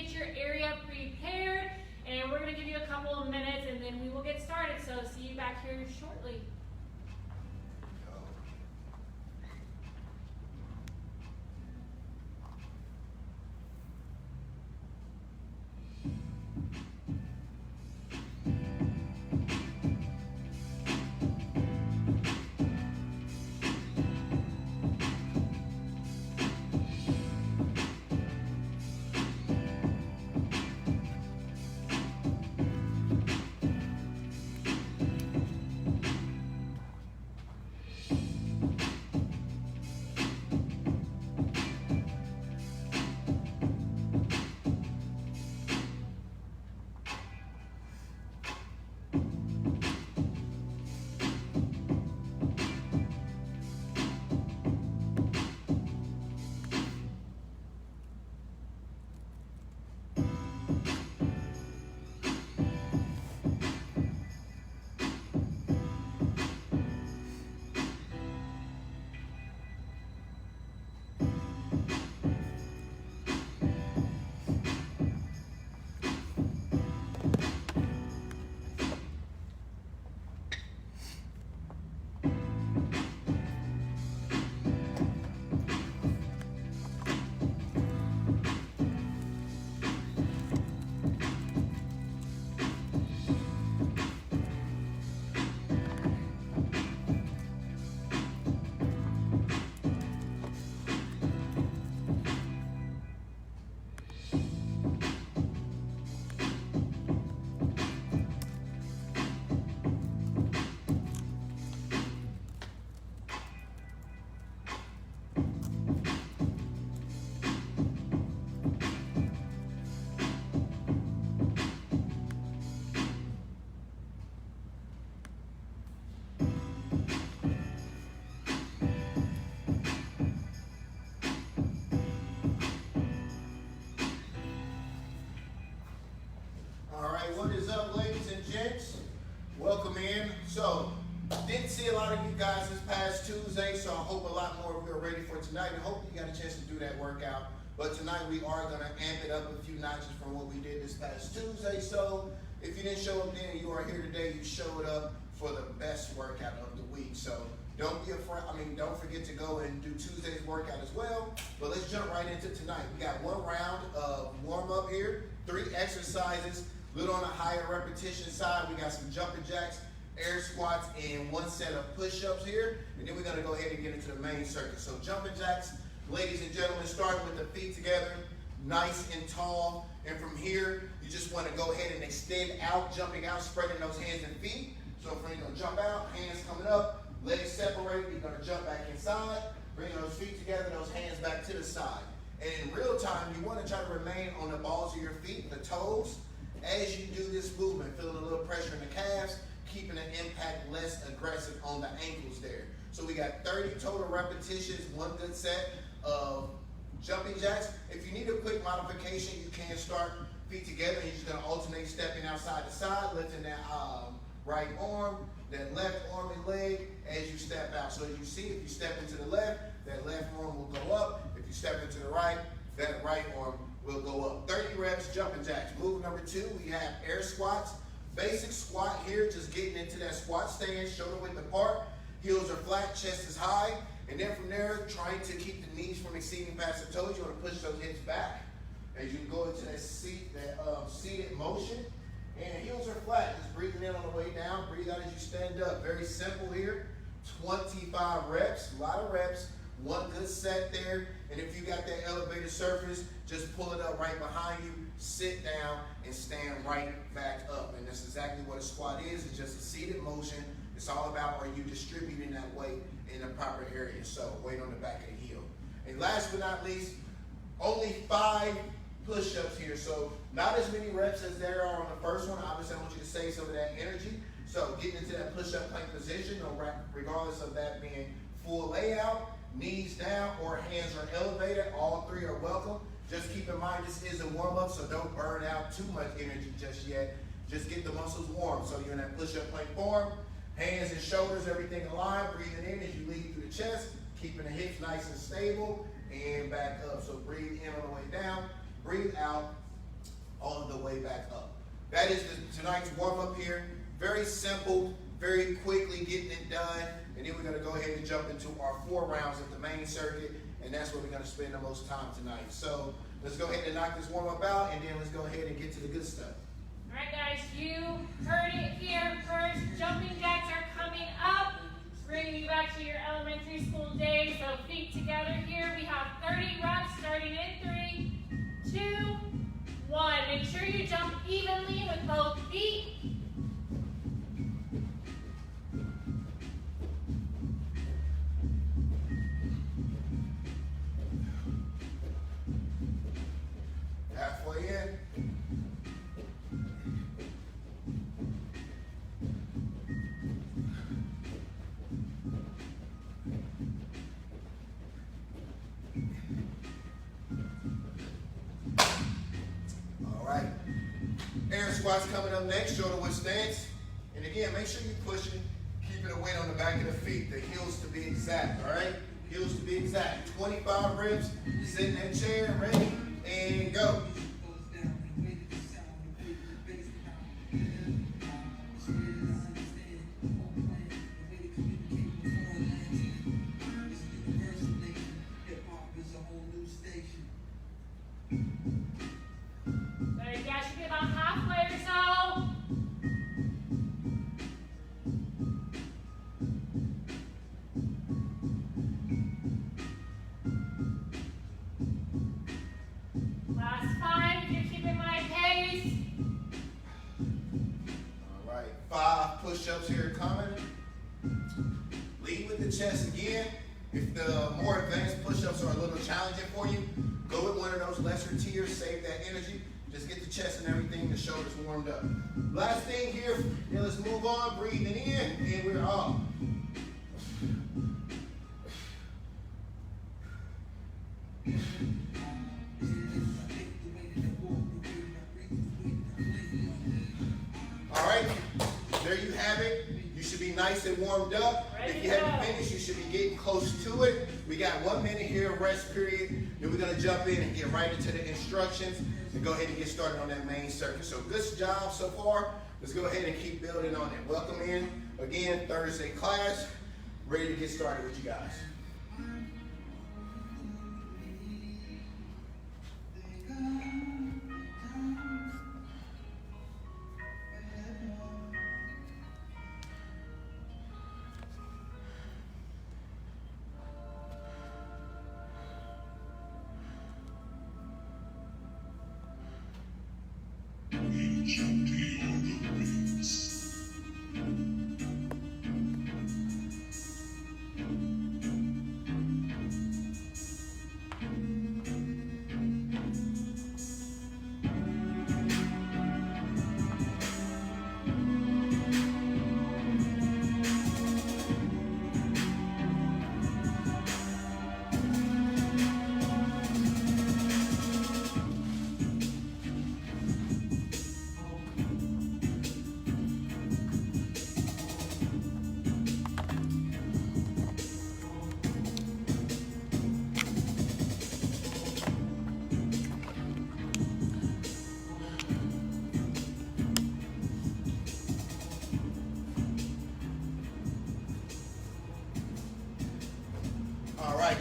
get your area prepared, and we're going to give you a couple of minutes and then we will get started. So see you back here shortly. What is up, ladies and gents? Welcome in. So, didn't see a lot of you guys this past Tuesday, so I hope a lot more of you are ready for tonight, and hope you got a chance to do that workout. But tonight we are going to amp it up a few notches from what we did this past Tuesday. So, if you didn't show up then and you are here today, you showed up for the best workout of the week. So, don't be afraid. Don't forget to go and do Tuesday's workout as well. But let's jump right into tonight. We got one round of warm up here, 3 exercises. Little on the higher repetition side, we got some jumping jacks, air squats, and 1 set of push-ups here. And then we're going to go ahead and get into the main circuit. So jumping jacks, ladies and gentlemen, starting with the feet together, nice and tall. And from here, you just want to go ahead and extend out, jumping out, spreading those hands and feet. So if you're going to jump out, hands coming up, legs separate, you're going to jump back inside, bring those feet together, those hands back to the side. And in real time, you want to try to remain on the balls of your feet, the toes. As you do this movement, feeling a little pressure in the calves, keeping the impact less aggressive on the ankles there. So we got 30 total repetitions, 1 good set of jumping jacks. If you need a quick modification, you can start feet together and you're just going to alternate stepping outside to side, lifting that right arm, that left arm and leg as you step out. So as you see, if you step into the left, that left arm will go up. If you step into the right, that right arm will go up. 30 reps, jumping jacks. Move number 2, we have air squats. Basic squat here, just getting into that squat stance, shoulder width apart, heels are flat, chest is high, and then from there, trying to keep the knees from exceeding past the toes. You want to push those hips back as you go into that seated motion, and heels are flat. Just breathing in on the way down, breathe out as you stand up. Very simple here. 25 reps, a lot of reps. 1 good set there, and if you got that elevated surface, just pull it up right behind you, sit down, and stand right back up. And that's exactly what a squat is. It's just a seated motion. It's all about, are you distributing that weight in the proper area? So weight on the back of the heel. And last but not least, only 5 push-ups here. So not as many reps as there are on the first one. Obviously, I want you to save some of that energy. So getting into that push-up plank position, regardless of that being full layout, knees down or hands are elevated, all 3 are welcome. Just keep in mind this is a warm-up, so don't burn out too much energy just yet. Just get the muscles warm. So you're in that push-up plank form, hands and shoulders, everything aligned, breathing in as you lead through the chest, keeping the hips nice and stable, and back up. So breathe in on the way down, breathe out all of the way back up. That is tonight's warm-up here. Very simple, very quickly getting it done. And then we're going to go ahead and jump into our 4 rounds of the main circuit. And that's where we're going to spend the most time tonight. So let's go ahead and knock this warm-up out, and then let's go ahead and get to the good stuff. All right, guys, you heard it here first. Jumping jacks are coming up, bringing you back to your elementary school days. So feet together here. We have 30 reps starting in 3, 2, 1. Make sure you jump evenly with both feet. Halfway in. All right. Air squats coming up next, shoulder width stance. And again, make sure you're pushing, keeping the weight on the back of the feet, the heels to be exact, all right? Heels to be exact. 25 reps, sit in that chair, ready, and go. There you go, should be about halfway or so. Last 5 if you're keeping my pace. All right, 5 push-ups here coming. Lead with the chest again. If the more advanced push-ups are a little challenging for you, go with one of those lesser tiers, save that energy. Just get the chest and everything, the shoulders warmed up. Last thing here, then let's move on, breathing in, and we're off. All right, there you have it. You should be nice and warmed up. If you haven't finished, you should be getting close to it. We got 1 minute here, rest period. Then we're gonna jump in and get right into the instructions and go ahead and get started on that main circuit. So good job so far. Let's go ahead and keep building on it. Welcome in, again, Thursday class. Ready to get started with you guys.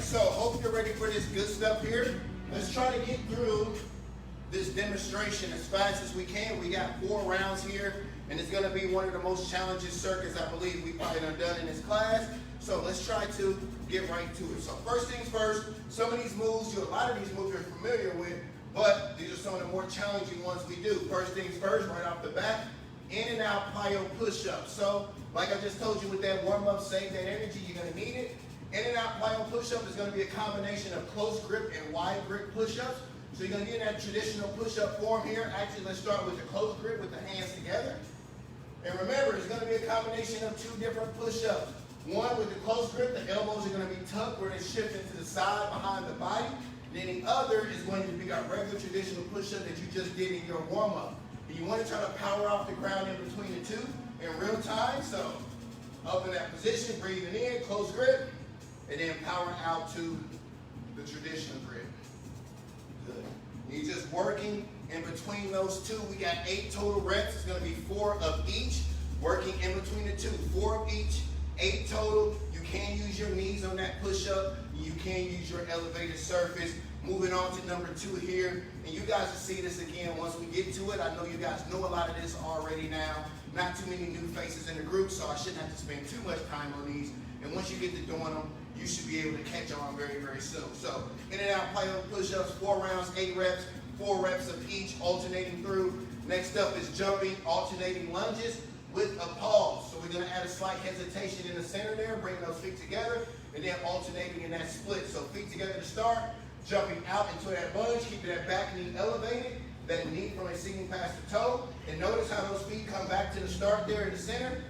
So hope you're ready for this good stuff here. Let's try to get through this demonstration as fast as we can. We got 4 rounds here, and it's gonna be one of the most challenging circuits I believe we probably done in this class. So let's try to get right to it. So first things first, some of these moves, a lot of these moves you're familiar with, but these are some of the more challenging ones we do. First things first, right off the bat, in and out plyo push-ups. So like I just told you with that warm-up, save that energy, you're gonna need it. In and out plyo push-up is going to be a combination of close grip and wide grip push-ups. So you're going to get in that traditional push-up form here. Actually, let's start with the close grip with the hands together. And remember, it's going to be a combination of 2 different push-ups. One with the close grip, the elbows are going to be tucked where it's shifting to the side behind the body. Then the other is going to be our regular traditional push-up that you just did in your warm-up. And you want to try to power off the ground in between the 2 in real time. So up in that position, breathing in, close grip. And then power out to the traditional grip. Good. You're just working In between those two, we got 8 total reps. It's going to be 4 of each, working in between the two. 4 of each, 8 total. You can use your knees on that push-up. You can use your elevated surface. Moving on to number 2 here. And you guys will see this again once we get to it. I know you guys know a lot of this already now. Not too many new faces in the group, so I shouldn't have to spend too much time on these. And once you get to doing them, you should be able to catch on very, very soon. So, in and out plyo push-ups, 4 rounds, 8 reps, 4 reps of each, alternating through. Next up is jumping, alternating lunges with a pause. So we're going to add a slight hesitation in the center there, bring those feet together, and then alternating in that split. So feet together to start, jumping out into that lunge, keeping that back knee elevated, that knee from exceeding past the toe. And notice how those feet come back to the start there in the center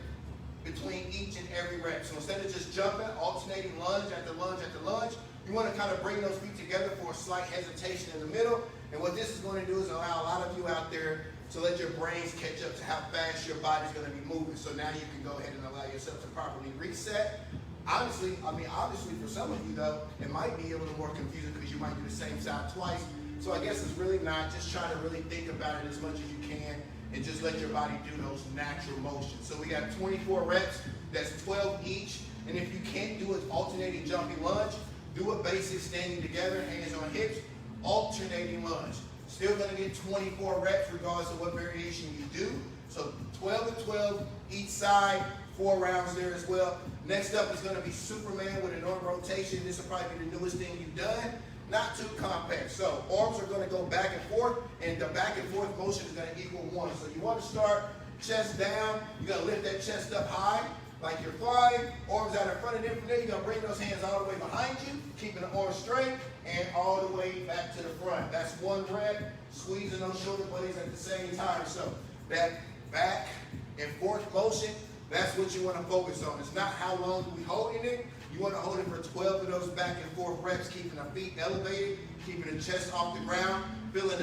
between each and every rep. So instead of just jumping, alternating lunge after lunge after lunge, you want to kind of bring those feet together for a slight hesitation in the middle. And what this is going to do is allow a lot of you out there to let your brains catch up to how fast your body's going to be moving. So now you can go ahead and allow yourself to properly reset. Obviously for some of you though, it might be a little more confusing because you might do the same side twice. So I guess it's really not. Just try to really think about it as much as you can and just let your body do those natural motions. So we got 24 reps, that's 12 each. And if you can't do an alternating jumping lunge, do a basic standing together, hands on hips, alternating lunge. Still gonna get 24 reps regardless of what variation you do. So 12 and 12 each side, 4 rounds there as well. Next up is gonna be Superman with an arm rotation. This will probably be the newest thing you've done. Not too compact. So arms are gonna go back and forth, and the back and forth motion is gonna equal 1. So you wanna start chest down. You're gonna lift that chest up high, like you're flying, arms out in front, and then from there you're gonna bring those hands all the way behind you, keeping the arms straight, and all the way back to the front. That's 1 rep, squeezing those shoulder blades at the same time. So that back and forth motion, that's what you wanna focus on. It's not how long we holding it. You wanna hold it for 12 of those back and forth reps, keeping the feet elevated, keeping the chest off the ground, feeling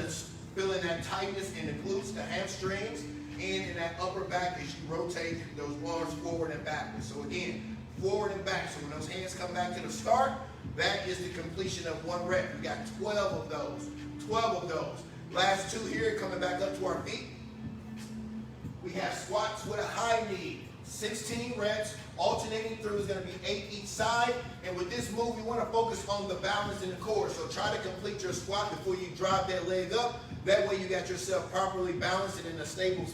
that tightness in the glutes, the hamstrings, and in that upper back as you rotate those arms forward and backwards. So again, forward and back. So when those hands come back to the start, that is the completion of 1 rep. We got 12 of those. 12 of those. Last 2 here, coming back up to our feet. We have squats with a high knee. 16 reps, alternating through is going to be 8 each side. And with this move, you want to focus on the balance in the core. So try to complete your squat before you drop that leg up. That way you got yourself properly balanced and in a stable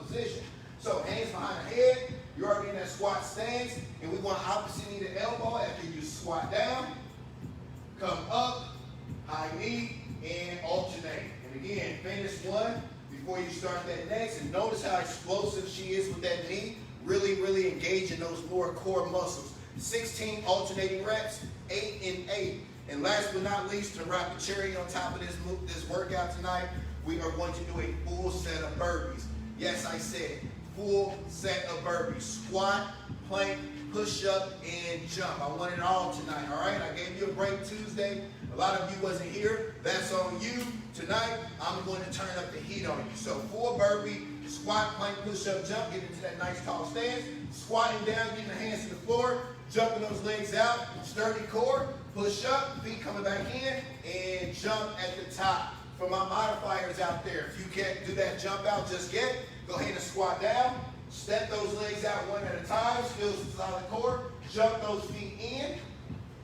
position. So hands behind the head, you're already in that squat stance. And we want opposite knee to elbow after you squat down. Come up, high knee, and alternate. And again, finish 1 before you start that next. And notice how explosive she is with that knee. Really, really engaging those lower core muscles. 16 alternating reps, 8 and 8. And last but not least, to wrap the cherry on top of this workout tonight, we are going to do a full set of burpees. Yes, I said full set of burpees. Squat, plank, push up, and jump. I want it all tonight, all right? I gave you a break Tuesday. A lot of you wasn't here. That's on you. Tonight, I'm going to turn up the heat on you. So full burpee, squat, plank, push up, jump, get into that nice tall stance. Squatting down, getting the hands to the floor, jumping those legs out, sturdy core, push up, feet coming back in, and jump at the top. For my modifiers out there, if you can't do that jump out just yet, go ahead and squat down, step those legs out 1 at a time, still solid core, jump those feet in,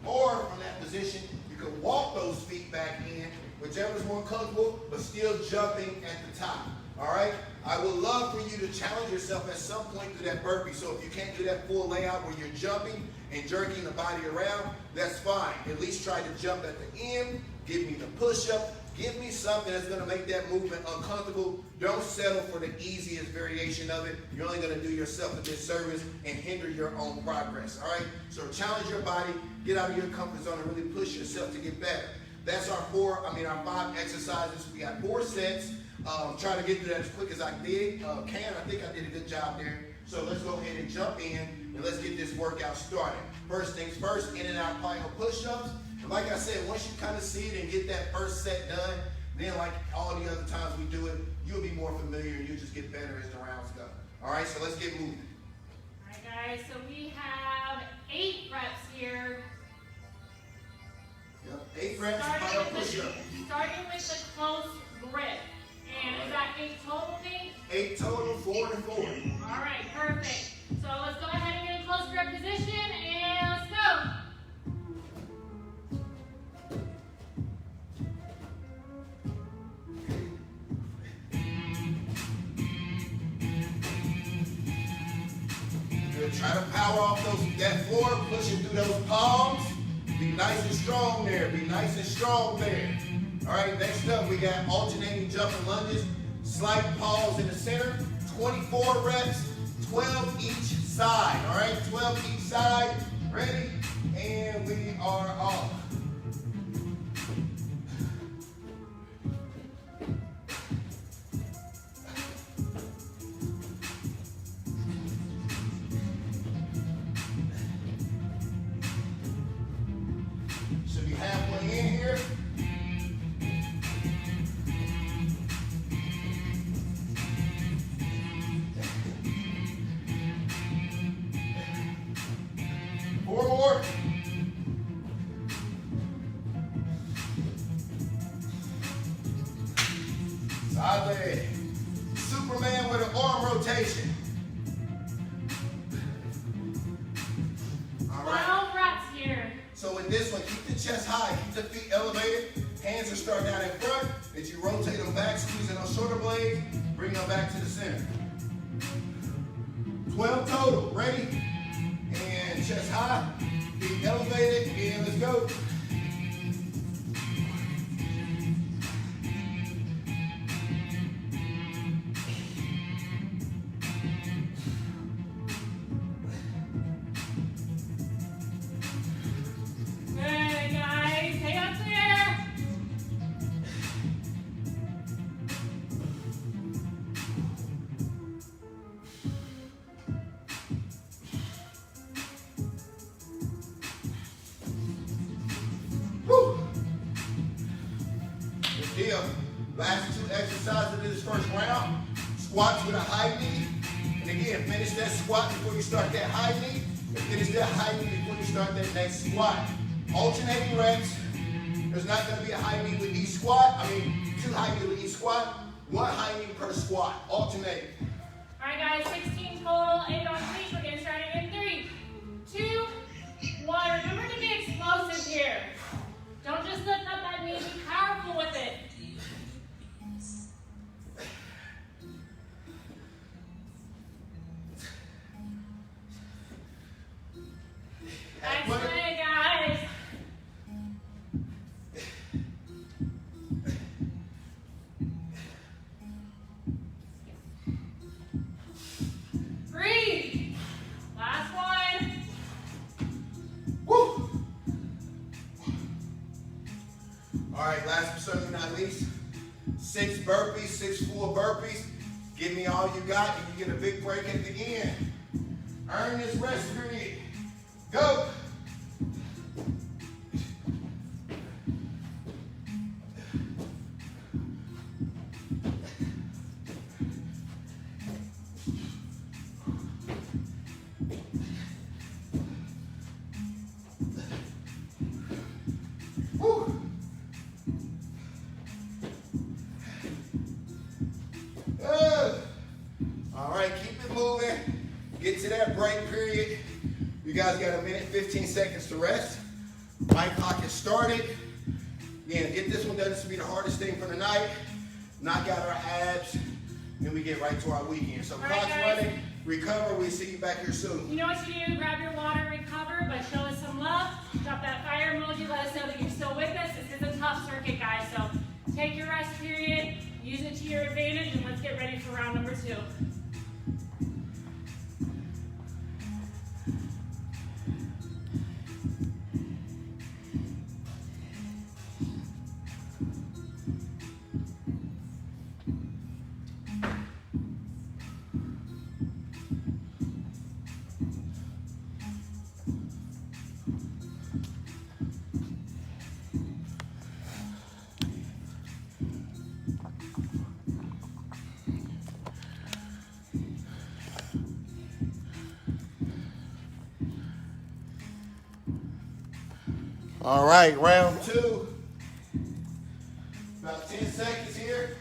or from that position, you can walk those feet back in, whichever is more comfortable, but still jumping at the top. All right? I would love for you to challenge yourself at some point through that burpee. So if you can't do that full layout where you're jumping and jerking the body around, that's fine. At least try to jump at the end. Give me the push-up. Give me something that's going to make that movement uncomfortable. Don't settle for the easiest variation of it. You're only going to do yourself a disservice and hinder your own progress. All right? So challenge your body. Get out of your comfort zone and really push yourself to get better. That's our 5 exercises. We got 4 sets. Try to get through that as quick as I did. I think I did a good job there. So let's go ahead and jump in and let's get this workout started. First things first, in and out plyo push-ups. And like I said, once you kind of see it and get that first set done, then like all the other times we do it, you'll be more familiar and you'll just get better as the rounds go. All right, so let's get moving. All right, guys, so we have 8 reps here. Yep, 8 reps, plyo push-up. Starting with the close grip. got 8 total, Nate? 8 total, 4 and 4. All right, perfect. So let's go ahead and get in close grip position, and let's go. Good. Try to power off that floor, pushing through those palms. Be nice and strong there. Be nice and strong there. All right, next up, we got alternating jumping lunges. Slight pause in the center. 24 reps, 12 each side. All right, 12 each side. Ready? And we are off. Should be halfway in here. Four more. Side leg. Superman with an arm rotation. All right. 12 reps here. So in this one, keep the chest high, keep the feet elevated. Hands are starting out in front. As you rotate them back, squeezing those shoulder blades, bring them back to the center. 12 total. Ready? And chest high, feet elevated, and let's go. Good, guys. Stay up there. Woo. Good deal. Last 2 exercises of this first round. Squats with a high knee. And again, finish that squat before you start that high knee. And finish that high knee before you start that next squat. Alternating reps. There's not going to be a high knee with each squat. 2 high knees with each squat. 1 high knee per squat. Alternate. All right, guys, 16 total, 8 on feet. We're getting started in 3, 2, 1. Remember to be explosive here. Don't just lift up that knee, be powerful with it. Excellent, guys. Breathe. Last one. Woo! All right, last but certainly not least, 6 burpees, 6 full burpees. Give me all you got, and you get a big break at the end. Earn this rest period. Go! Woo! Good. All right, keep it moving. Get to that break period. You guys got 1 minute, 15 seconds to rest. My clock has started. Again, get this one done. This will be the hardest thing for the night. Knock out our abs, then we get right to our weekend. So clock's running, recover. We'll see you back here soon. You know what you do? Grab your water, recover, but show us some love. Drop that fire emoji. Let us know that you're still with us. This is a tough circuit, guys. So take your rest period, use it to your advantage, and let's get ready for round number 2. All right, round 2. About 10 seconds here.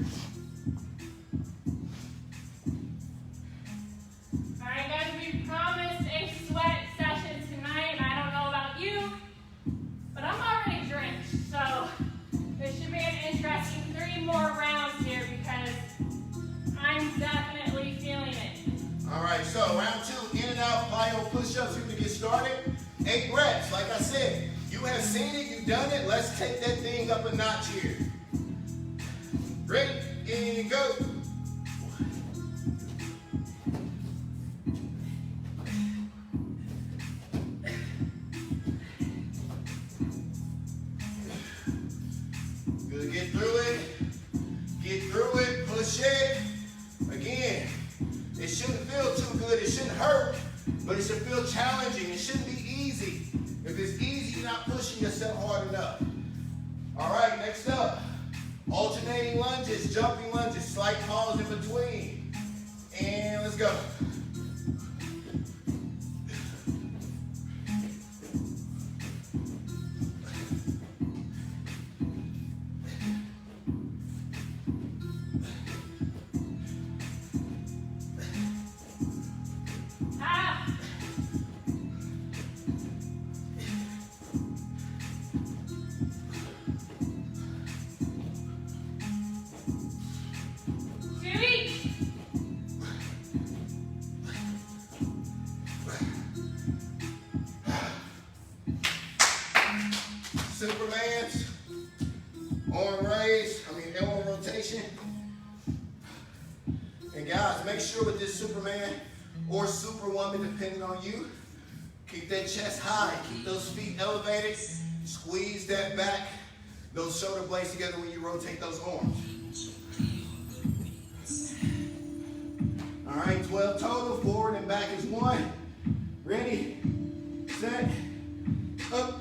Out Plyo Push-ups here to get started. 8 reps. Like I said, you have seen it, you've done it. Let's take that thing up a notch here. Ready, and go. Good, get through it. Get through it, push it. Again, it shouldn't feel too good, it shouldn't hurt, but it should feel challenging. It shouldn't be easy. If it's easy, you're not pushing yourself hard enough. All right, next up, alternating lunges, jumping lunges, slight pause in between. And let's go. Superman's, arm raise, elbow rotation. And guys, make sure with this Superman or Superwoman, depending on you, keep that chest high, keep those feet elevated, squeeze that back, those shoulder blades together when you rotate those arms. All right, 12 total, forward and back is 1. Ready, set, up.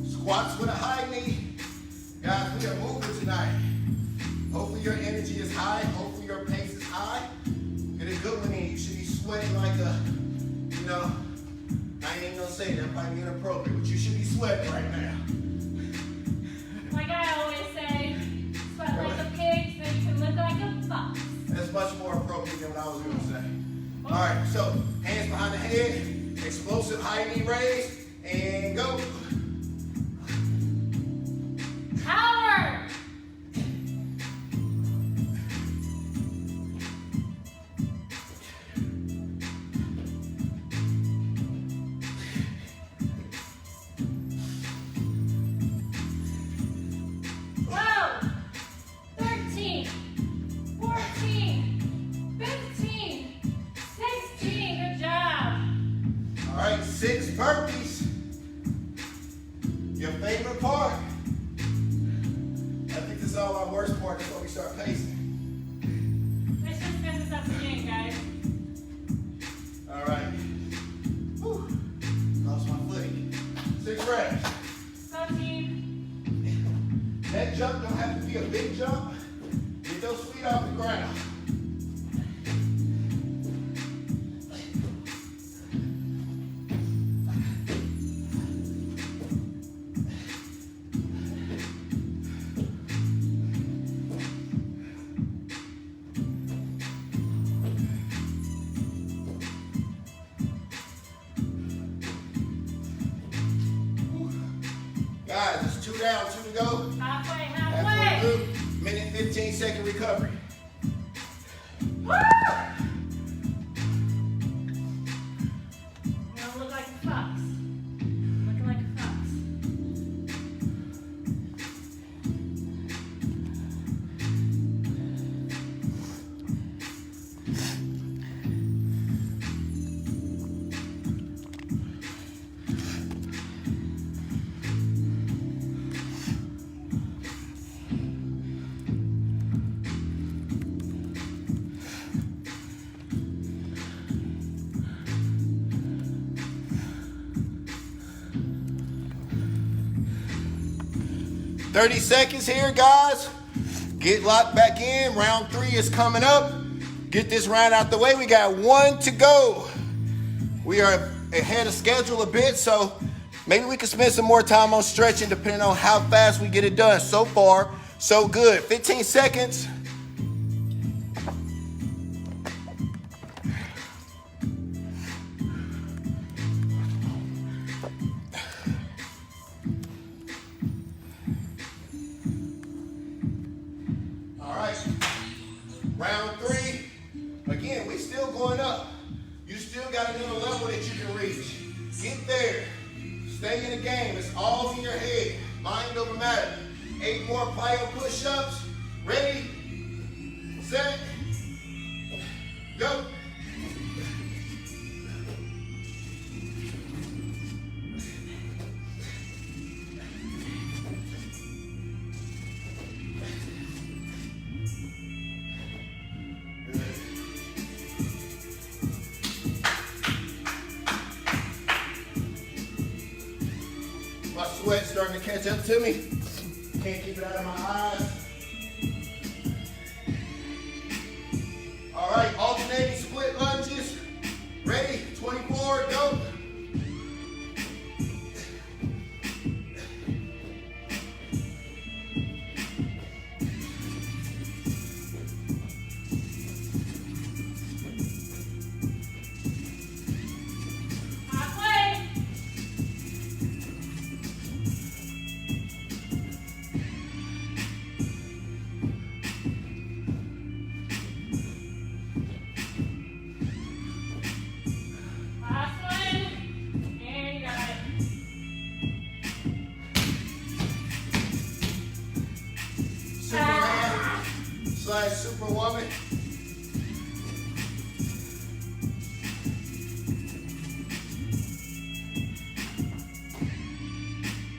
Squats with a high knee. Guys, we are moving tonight. Hopefully your energy is high. Hopefully your pace is high. Get a good one in. You should be sweating like a, I ain't gonna say that, probably inappropriate, but you should be sweating right now. Like I always say, sweat like a pig so you can look like a fox. That's much more appropriate than what I was gonna say. All right, so hands behind the head, explosive high knee raise, and go. Power! Whoa! 13, 14, 15, 16, good job. All right, 6 burpees. Your favorite part. I think this is all our worst part before we start pacing. Let's just mess this up again, guys. All right. Whew. Lost my footing. 6 reps. Go team. That jump don't have to be a big jump. Get those feet off the ground. Guys, it's 2 down, 2 to go. Halfway, Halfway halfway. through. Minute 15-second recovery. Woo! I'm gonna look like a fox. Looking like a fox. "30 seconds here, guys. Get locked back in. Round 3 is coming up. Get this round out the way. We got 1 to go. We are ahead of schedule a bit, so maybe we can spend some more time on stretching depending on how fast we get it done. So far, so good. 15 seconds. All right, round 3. Again, we still going up. You still got another level that you can reach. Get there. Stay in the game. It's all in your head. Mind over matter. 8 more plyo push-ups. Ready, set, go. My sweat's starting to catch up to me. Can't keep it out of my eyes. All right, alternating split lunges. Ready, 24, go. Superwoman.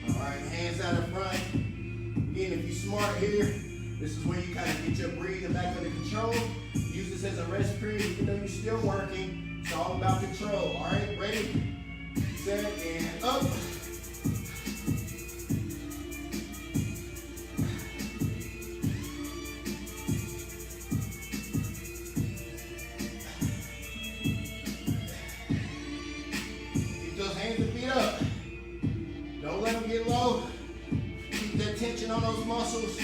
All right, hands out in front. Again, if you're smart here, this is where you kind of get your breathing back under control. Use this as a rest period, even though you're still working. It's all about control. All right, ready, set, and up. Don't let them get low. Keep that tension on those muscles.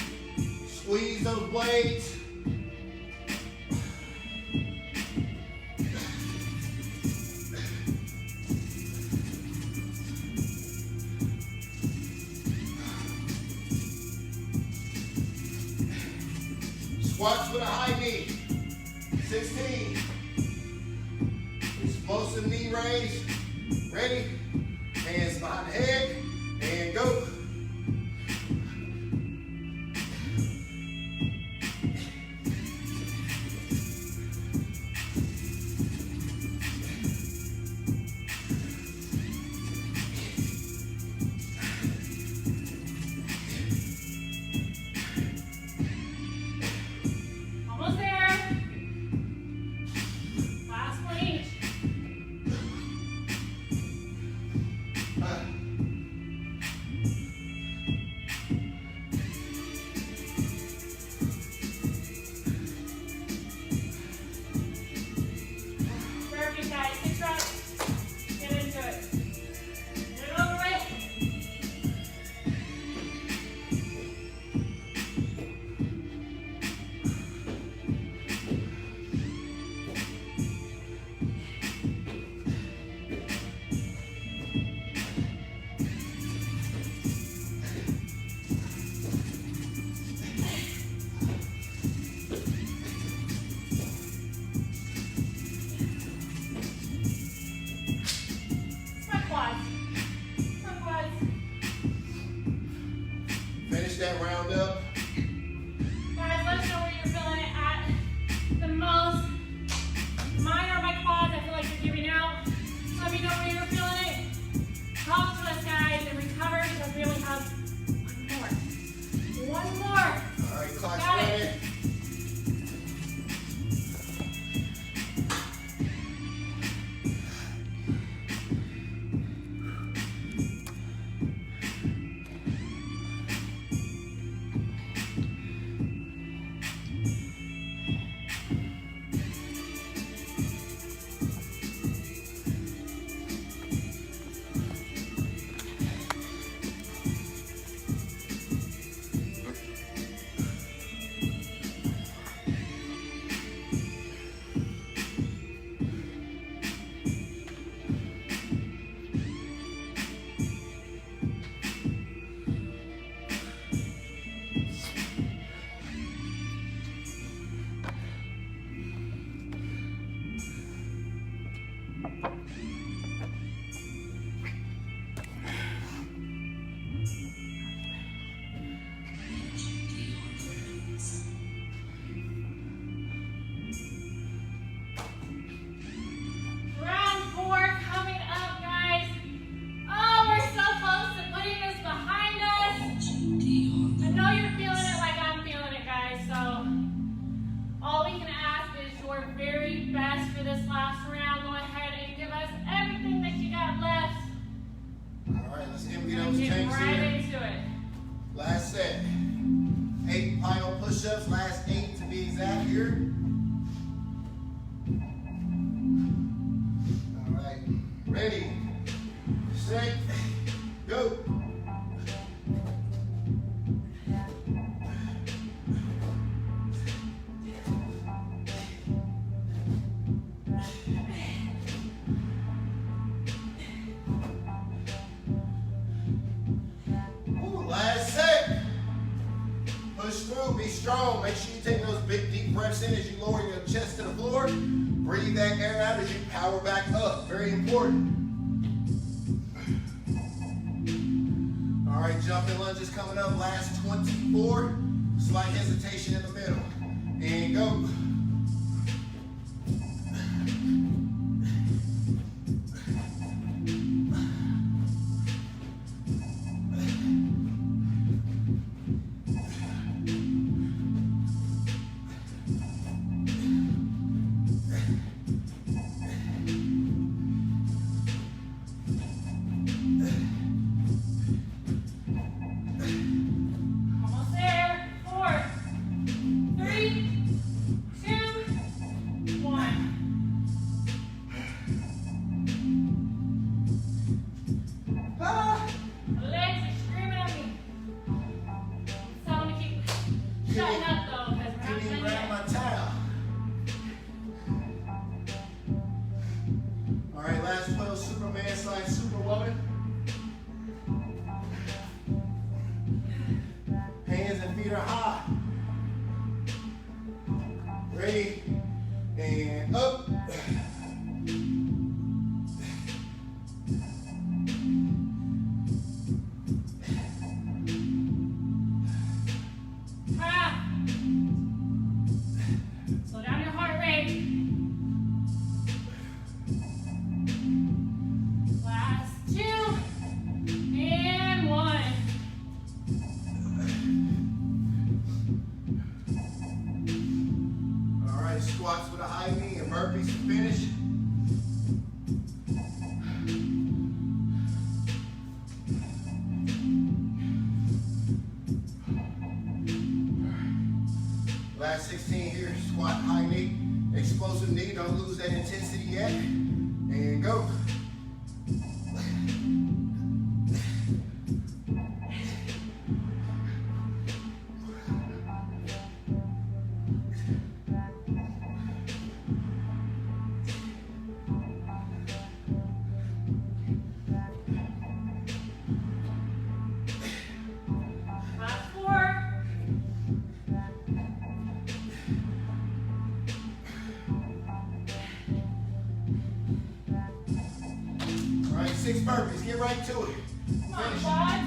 Squeeze those blades. Squats with a high knee. 16. Explosive knee raise. Ready? Hands behind the head, and go. Almost there. Last one each. those Get tanks right in. into it. Last set. 8 plyo push-ups, last 8 to be exact here. All right, ready, set, go. Last set. Push through, be strong. Make sure you take those big deep breaths in as you lower your chest to the floor. Breathe that air out as you power back up. Very important. All right, jumping lunges coming up. Last 24. Slight hesitation in the middle. And go. Almost there. 4, 3, 2, 1. The legs are screaming at me. So I'm gonna keep shutting up though, because we're Didn't even not grab done my towel. All right, last 12, Superman / Superwoman. Hands and feet are high. Ready, and up. Ah. Slow down your heart rate. Last 2 and 1. All right, squats with a high knee and burpees to finish. Last 16 here, squat, high knee, explosive knee, don't lose that intensity yet, and go. Last 4. All right, 6 burpees, get right to it. Come on, Finish. quads.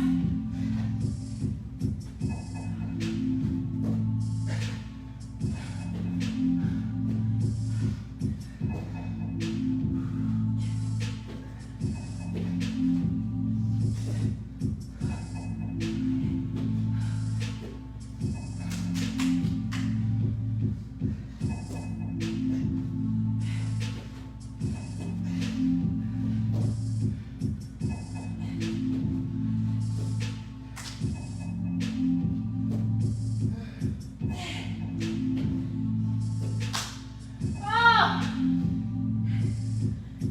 Oh!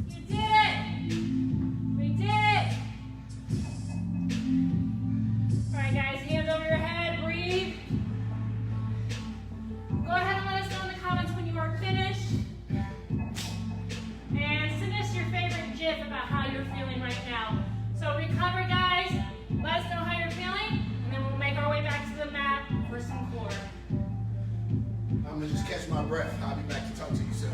You did it! We did it! Alright guys, hands over your head, breathe. Go ahead and let us know in the comments when you are finished. And send us your favorite GIF about how you're feeling right now. So recover guys, let us know how you're feeling, and then we'll make our way back to the mat for some core. I'm gonna just catch my breath. I'll be back to talk to you soon.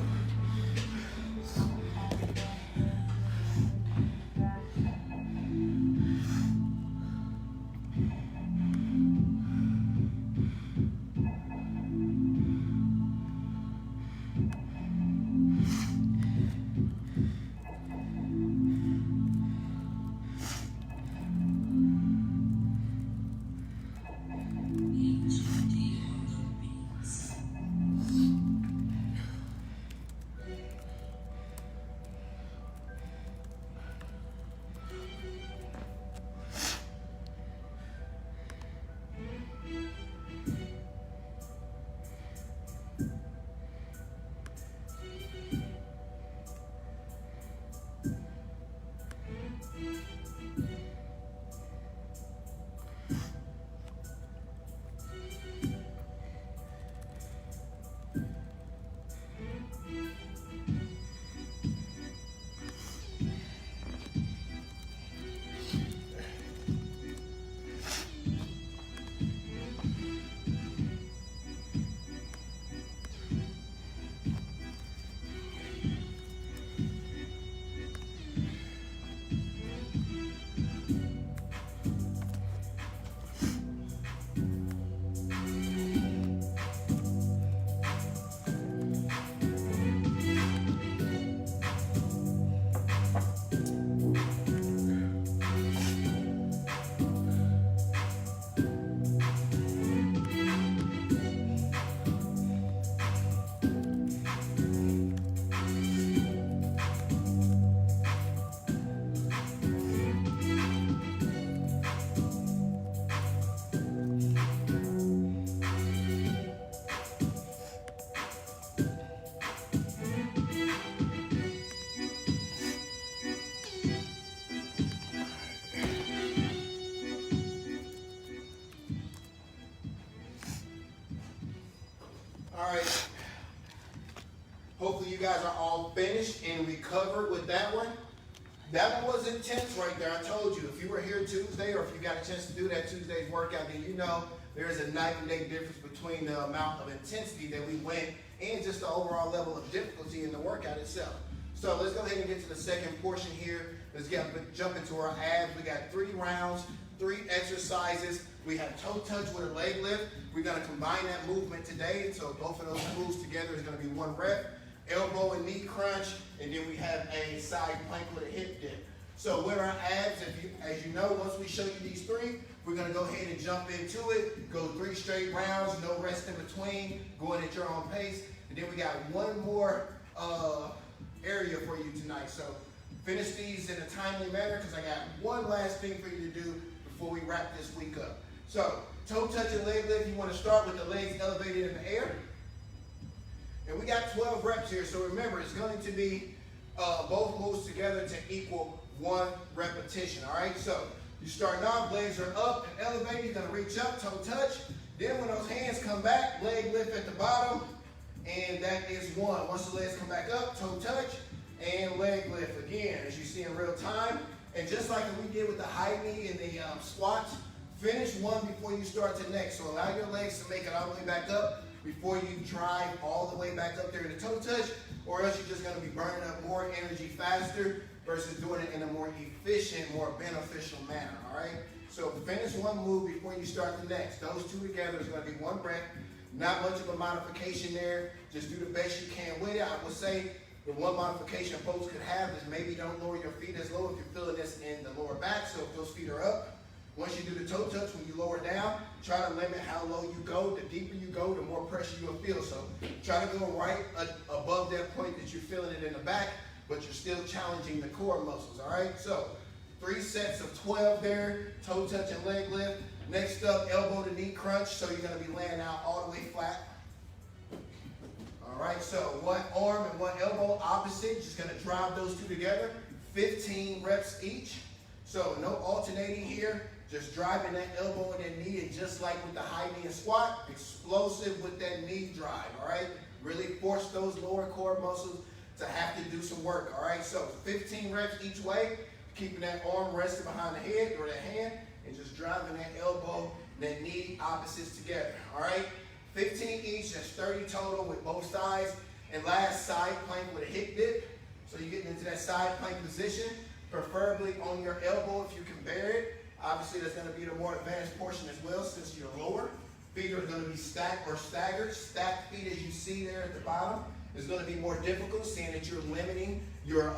finished and recovered with that one. That one was intense right there. I told you, if you were here Tuesday or if you got a chance to do that Tuesday's workout, then you know there's a night and day difference between the amount of intensity that we went and just the overall level of difficulty in the workout itself. So let's go ahead and get to the second portion here. Let's jump into our abs. We got 3 rounds, 3 exercises. We have toe touch with a leg lift. We're going to combine that movement today. So both of those moves together is going to be 1 rep. Elbow and knee crunch, and then we have a side plank with a hip dip. So with our abs, as you know, once we show you these 3, we're going to go ahead and jump into it. Go 3 straight rounds, no rest in between, going at your own pace. And then we got 1 more area for you tonight. So finish these in a timely manner because I got 1 last thing for you to do before we wrap this week up. So toe touch and leg lift, you want to start with the legs elevated in the air. And we got 12 reps here, so remember, it's going to be both moves together to equal 1 repetition, all right? So you're starting off, legs are up and elevated. You're going to reach up, toe touch. Then when those hands come back, leg lift at the bottom, and that is 1. Once the legs come back up, toe touch, and leg lift again, as you see in real time. And just like we did with the high knee and the squats, finish 1 before you start the next. So allow your legs to make it all the way back up before you drive all the way back up there to toe touch, or else you're just going to be burning up more energy faster versus doing it in a more efficient, more beneficial manner, all right? So finish 1 move before you start the next. Those 2 together is going to be 1 rep. Not much of a modification there. Just do the best you can with it. I would say the 1 modification folks could have is maybe don't lower your feet as low if you're feeling this in the lower back. So if those feet are up, once you do the toe touch, when you lower down, try to limit how low you go. The deeper you go, the more pressure you'll feel. So try to go right above that point that you're feeling it in the back, but you're still challenging the core muscles, all right? So 3 sets of 12 there, toe touch and leg lift. Next up, elbow to knee crunch. So you're going to be laying out all the way flat. All right, so 1 arm and 1 elbow opposite. Just going to drive those 2 together. 15 reps each. So no alternating here. Just driving that elbow and that knee, and just like with the high knee and squat, explosive with that knee drive, all right? Really force those lower core muscles to have to do some work, all right? So 15 reps each way, keeping that arm rested behind the head or the hand, and just driving that elbow and that knee opposites together, all right? 15 each, that's 30 total with both sides. And last, side plank with a hip dip. So you're getting into that side plank position, preferably on your elbow if you can bear it. Obviously, that's going to be the more advanced portion as well since you're lower. Feet are going to be stacked or staggered. Stacked feet, as you see there at the bottom, is going to be more difficult, seeing that you're limiting your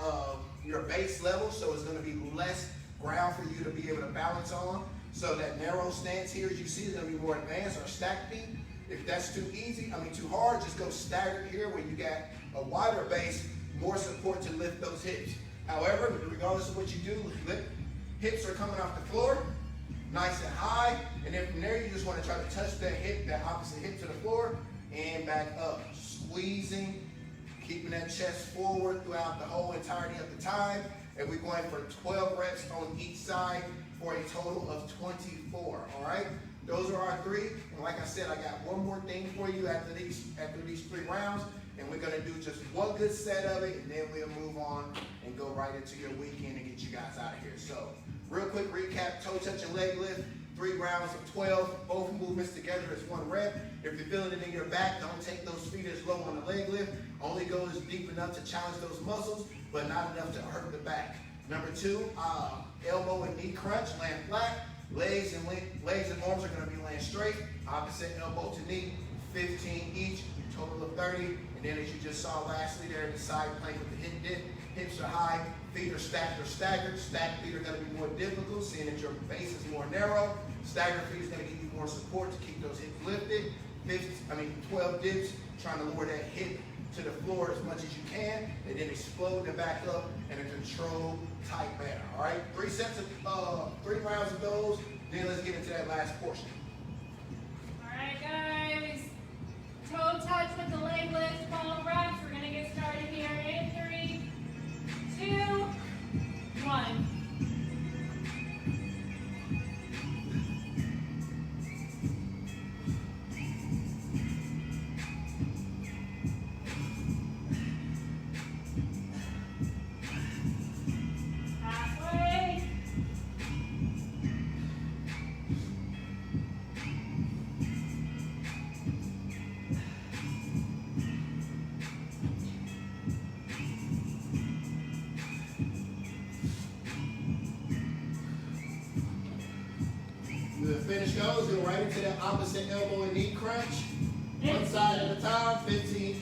base level, so it's going to be less ground for you to be able to balance on. So that narrow stance here, as you see, is going to be more advanced, or stacked feet. If that's too hard, just go staggered here where you got a wider base, more support to lift those hips. However, regardless of what you do, hips are coming off the floor, nice and high, and then from there you just want to try to touch that hip, that opposite hip to the floor, and back up. Squeezing, keeping that chest forward throughout the whole entirety of the time, and we're going for 12 reps on each side for a total of 24, all right? Those are our 3, and like I said, I got 1 more thing for you after these 3 rounds, and we're going to do just 1 good set of it, and then we'll move on and go right into your weekend and get you guys out of here. So real quick recap, toe touch and leg lift, 3 rounds of 12, both movements together is 1 rep. If you're feeling it in your back, don't take those feet as low on the leg lift. Only go as deep enough to challenge those muscles, but not enough to hurt the back. Number 2, elbow and knee crunch, laying flat. Legs and arms are going to be laying straight. Opposite elbow to knee, 15 each, total of 30. And then as you just saw lastly there, the side plank with the hip dip. Hips are high, feet are stacked or staggered. Stacked feet are going to be more difficult, seeing that your base is more narrow. Staggered feet is going to give you more support to keep those hips lifted. 12 dips, trying to lower that hip to the floor as much as you can, and then explode it back up in a controlled, tight manner. All right, 3 sets of 3 rounds of those. Then let's get into that last portion. All right, guys. Toe touch with the leg lift, 12 reps. We're gonna get started here in 3, 2, 1. The finish goes, go right into that opposite elbow and knee crunch. One side at a time, 15 each.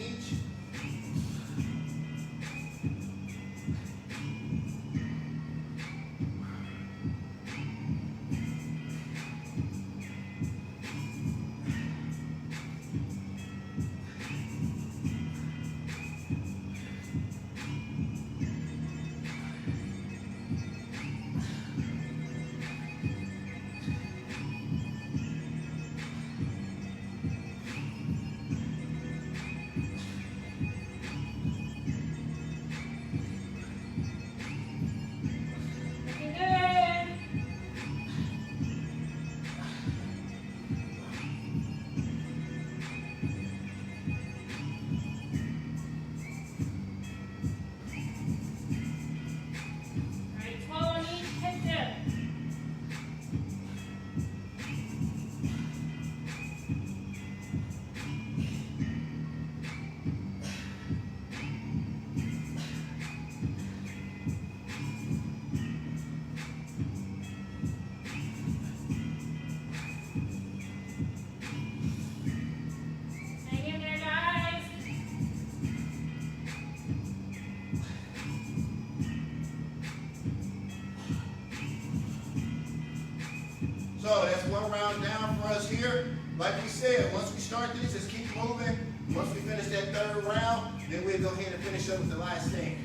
So that's one round down for us here. Like we said, once we start this, just keep moving. Once we finish that third round, then we'll go ahead and finish up with the last thing.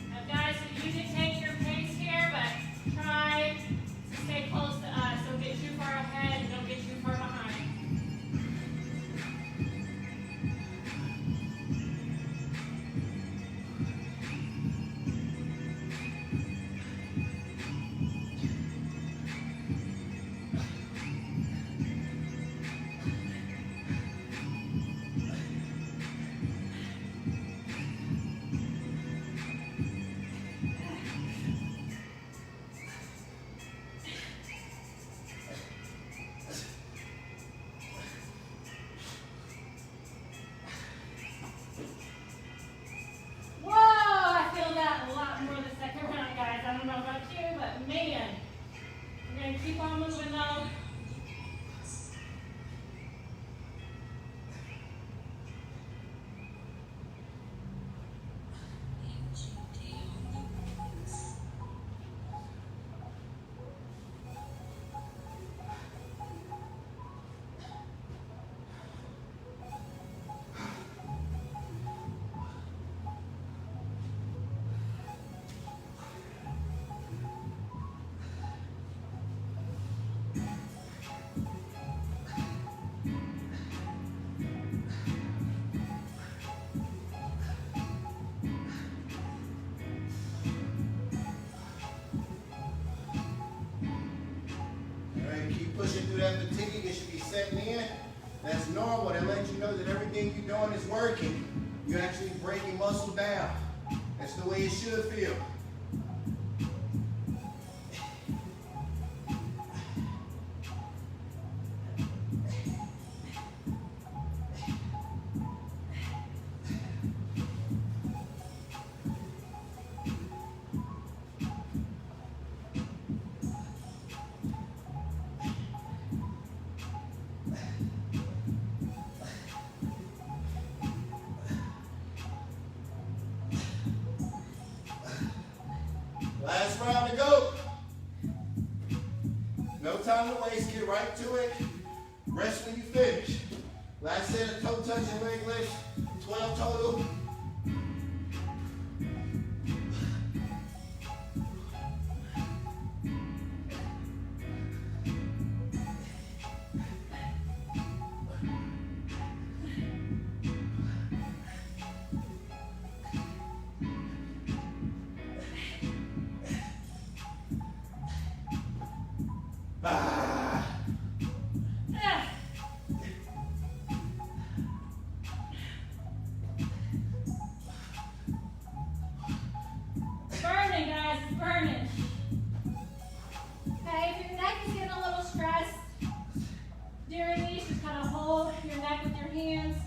Now guys, so you dictate your pace here, but try to stay close to us. Don't get too far ahead and don't get too far behind. Keep on moving though. Pushing through that fatigue, it should be setting in. That's normal. That lets you know that everything you're doing is working. You're actually breaking muscle down. That's the way it should feel. Last round to go. No time to waste. Get right to it. Rest when you finish. Last set of toe touch and leg lift. 12 total. Burning, guys, it's burning. Okay, if your neck is getting a little stressed during these, just kind of hold your neck with your hands.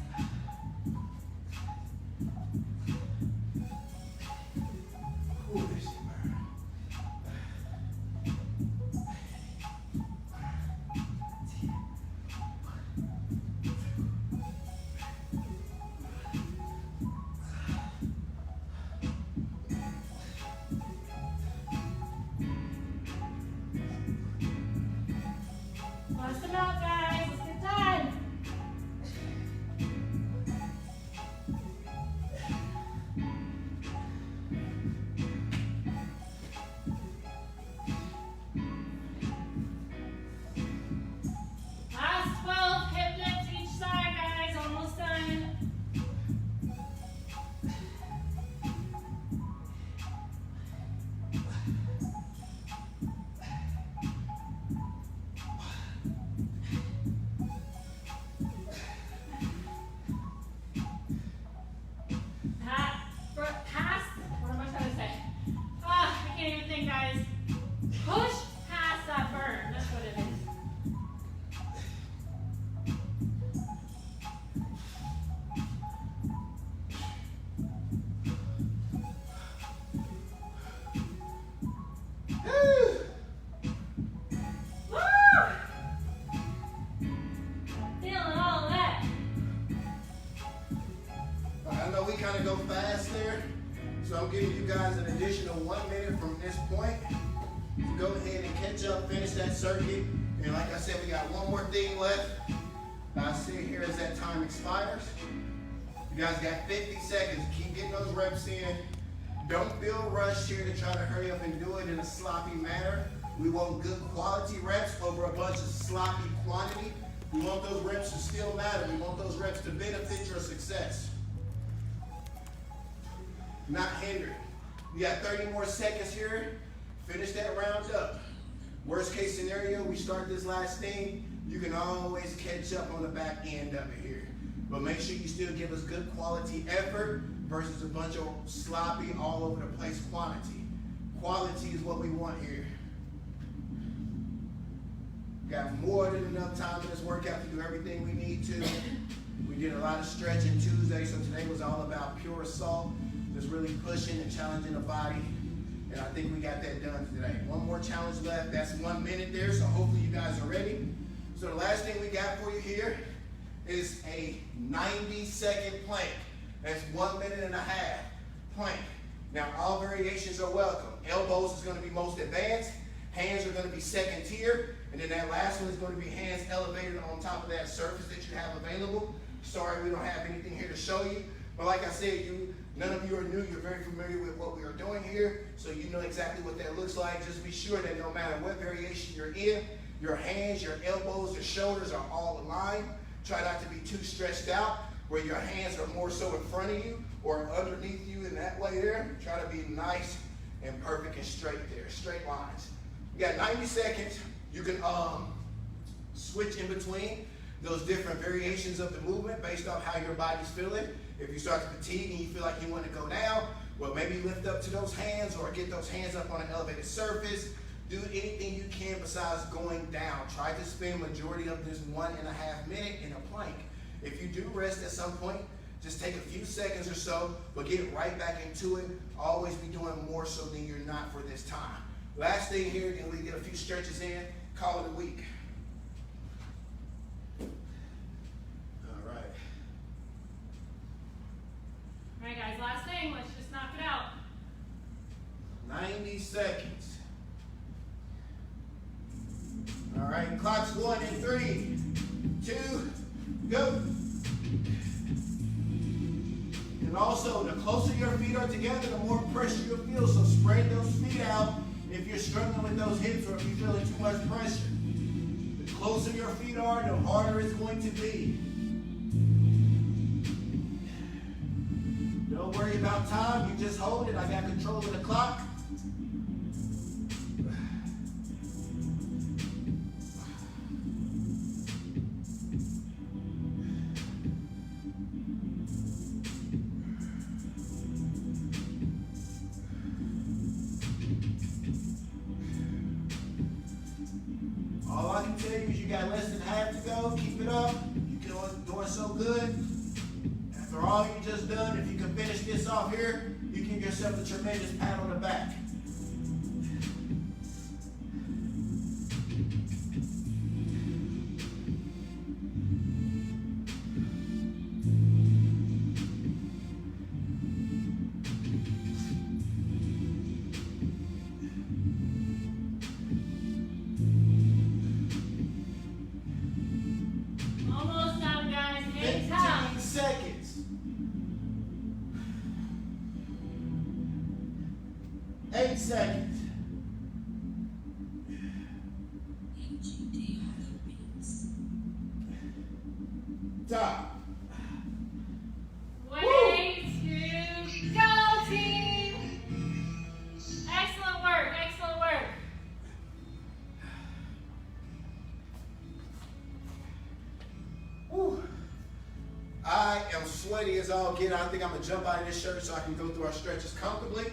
Bust them out, guys. Let's get done. Last 12 hip lifts each side, guys. Almost done. Pass. What am I trying to say? I can't even think, guys. Push past that burn. That's what it is. I know we kind of go fast there, so I'm giving you guys an additional 1 minute from this point. Go ahead and catch up, finish that circuit, and like I said, we got one more thing left. I sit here as that time expires. You guys got 50 seconds. Keep getting those reps in. Don't feel rushed here to try to hurry up and do it in a sloppy manner. We want good quality reps over a bunch of sloppy quantity. We want those reps to still matter. We want those reps to benefit your success, not hinder. You got 30 more seconds here. Finish that round up. Worst case scenario, we start this last thing. You can always catch up on the back end of it here. But make sure you still give us good quality effort versus a bunch of sloppy, all over the place quantity. Quality is what we want here. Got more than enough time in this workout to do everything we need to. We did a lot of stretching Tuesday, so today was all about pure assault. Just really pushing and challenging the body. And I think we got that done today. One more challenge left. That's 1 minute there, so hopefully you guys are ready. So the last thing we got for you here is a 90-second plank. That's 1.5 minutes plank. Now all variations are welcome. Elbows is going to be most advanced. Hands are going to be second tier. And then that last one is going to be hands elevated on top of that surface that you have available. Sorry, we don't have anything here to show you. But like I said, none of you are new. You're very familiar with what we are doing here. So you know exactly what that looks like. Just be sure that no matter what variation you're in, your hands, your elbows, your shoulders are all aligned. Try not to be too stretched out where your hands are more so in front of you or underneath you in that way there. Try to be nice and perfect and straight there, straight lines. You got 90 seconds. You can switch in between those different variations of the movement based off how your body's feeling. If you start to fatigue and you feel like you want to go down, well, maybe lift up to those hands or get those hands up on an elevated surface. Do anything you can besides going down. Try to spend majority of this 1.5 minutes in a plank. If you do rest at some point, just take a few seconds or so, but get right back into it. Always be doing more so than you're not for this time. Last thing here, then we get a few stretches in, call it a week. All right. All right, guys, last thing. Let's just knock it out. 90 seconds. All right, clock's going in 3, 2, go. And also, the closer your feet are together, the more pressure you'll feel. So spread those feet out if you're struggling with those hips or if you're feeling too much pressure. The closer your feet are, the harder it's going to be. Don't worry about time. You just hold it. I got control of the clock. All I can tell you is you got less than half to go. Keep it up. You're doing so good. After all you just done, if you can finish this off here, you give yourself a tremendous pat on the back. top. Way to go, team. Excellent work, excellent work. Woo. I am sweaty as all get. I think I'm gonna jump out of this shirt so I can go through our stretches comfortably.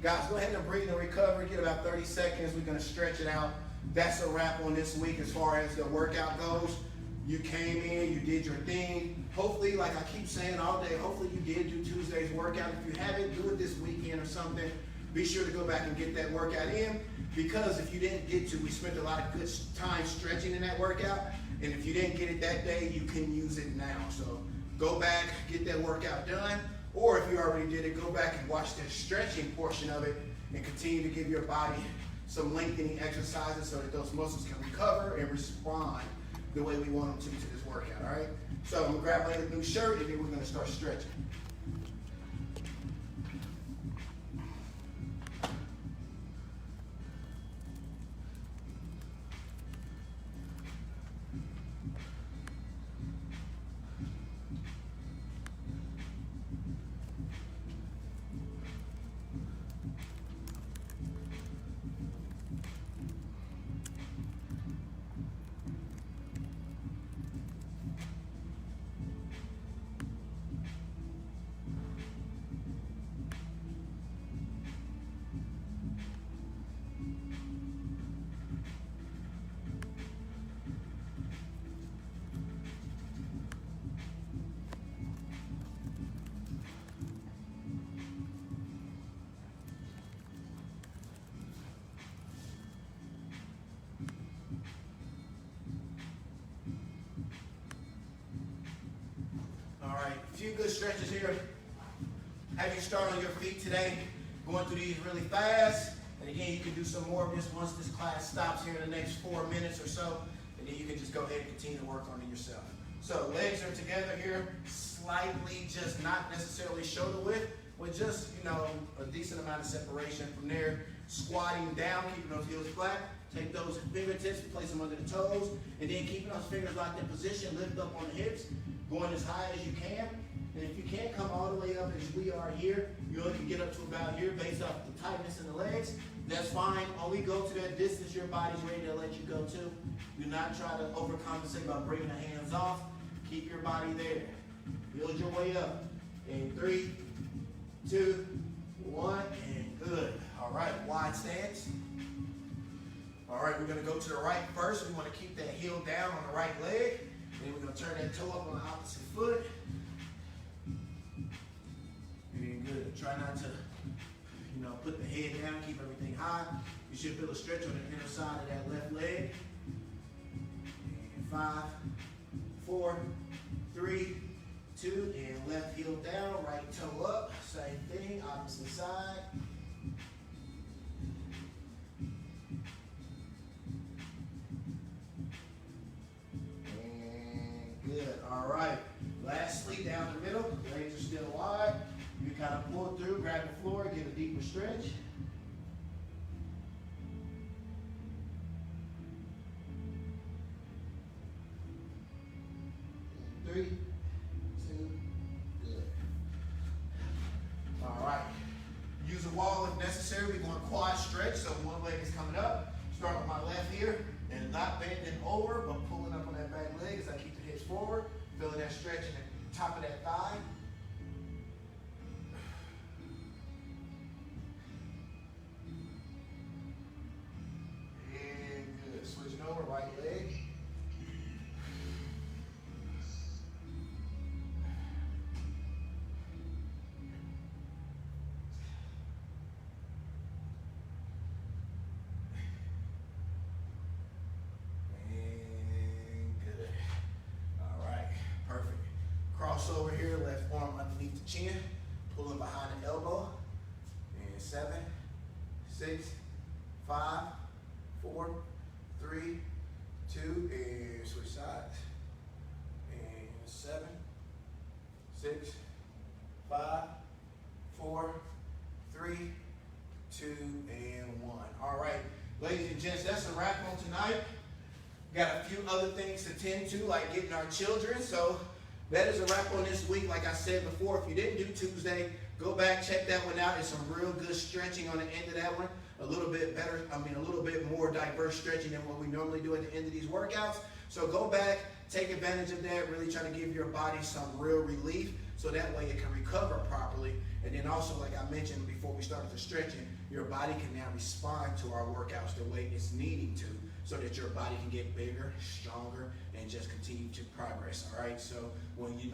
Guys, go ahead and breathe and recover. Get about 30 seconds. We're gonna stretch it out. That's a wrap on this week as far as the workout goes. You came in, you did your thing. Hopefully, like I keep saying all day, hopefully you did do Tuesday's workout. If you haven't, do it this weekend or something. Be sure to go back and get that workout in, because if you didn't get to, we spent a lot of good time stretching in that workout. And if you didn't get it that day, you can use it now. So go back, get that workout done. Or if you already did it, go back and watch the stretching portion of it and continue to give your body some lengthening exercises so that those muscles can recover and respond the way we want them to this workout, all right? So I'm gonna grab my new shirt and then we're gonna start stretching. A few good stretches here. Have you start on your feet today, going through these really fast. And again, you can do some more of this once this class stops here in the next 4 minutes or so. And then you can just go ahead and continue to work on it yourself. So legs are together here, slightly, just not necessarily shoulder width, but just, a decent amount of separation. From there, squatting down, keeping those heels flat. Take those fingertips, place them under the toes, and then keeping those fingers locked in position, lift up on the hips, going as high as you can. And if you can't come all the way up as we are here, you only can get up to about here based off the tightness in the legs. That's fine. Only go to that distance your body's ready to let you go to. Do not try to overcompensate by bringing the hands off. Keep your body there. Build your way up. In 3, 2, 1, and good. All right, wide stance. All right, we're going to go to the right first. We want to keep that heel down on the right leg. Then we're going to turn that toe up on the opposite foot. Very good. Try not to, put the head down, keep everything high. You should feel a stretch on the inner side of that left leg. And 5, 4, 3, 2, and left heel down, right toe up. Same thing, opposite side. Good. All right. Lastly, down the middle, legs are still wide. You kind of pull through, grab the floor, get a deeper stretch. 3, 2, good. All right. Use a wall if necessary. We're going quad stretch, so one leg is coming up. Start with my left here, and not bending over, but pulling up on that back leg as I keep the hips forward. Feeling that stretch in the top of that thigh. And good. Switching over, right leg. Over here, left arm underneath the chin, pulling behind the elbow. And 7, 6, 5, 4, 3, 2, and switch sides. And 7, 6, 5, 4, 3, 2, and 1. All right, ladies and gents, that's a wrap on tonight. Got a few other things to tend to, like getting our children. So that is a wrap on this week. Like I said before, if you didn't do Tuesday, go back, check that one out. There's some real good stretching on the end of that one. A little bit better, a little bit more diverse stretching than what we normally do at the end of these workouts. So go back, take advantage of that, really try to give your body some real relief so that way it can recover properly. And then also, like I mentioned before we started the stretching, your body can now respond to our workouts the way it's needing to, so that your body can get bigger, stronger, and just continue to progress, all right? So when you're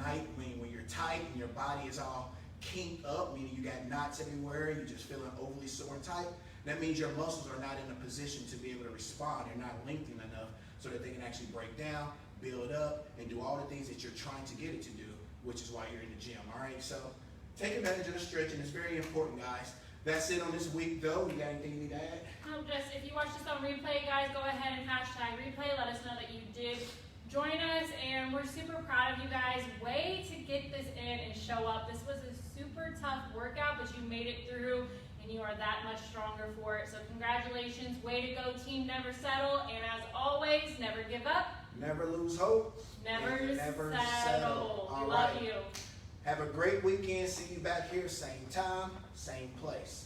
tight and your body is all kinked up, meaning you got knots everywhere, you're just feeling overly sore and tight, that means your muscles are not in a position to be able to respond. They're not lengthened enough so that they can actually break down, build up, and do all the things that you're trying to get it to do, which is why you're in the gym, all right? So take advantage of the stretching. It's very important, guys. That's it on this week, though. You got anything you need to add? Just if you watch this on replay, guys, go ahead and hashtag replay. Let us know that you did join us, and we're super proud of you guys. Way to get this in and show up. This was a super tough workout, but you made it through, and you are that much stronger for it. So congratulations. Way to go, team Never Settle. And as always, never give up. Never lose hope. Never settle. We love you. Have a great weekend. See you back here, same time, same place.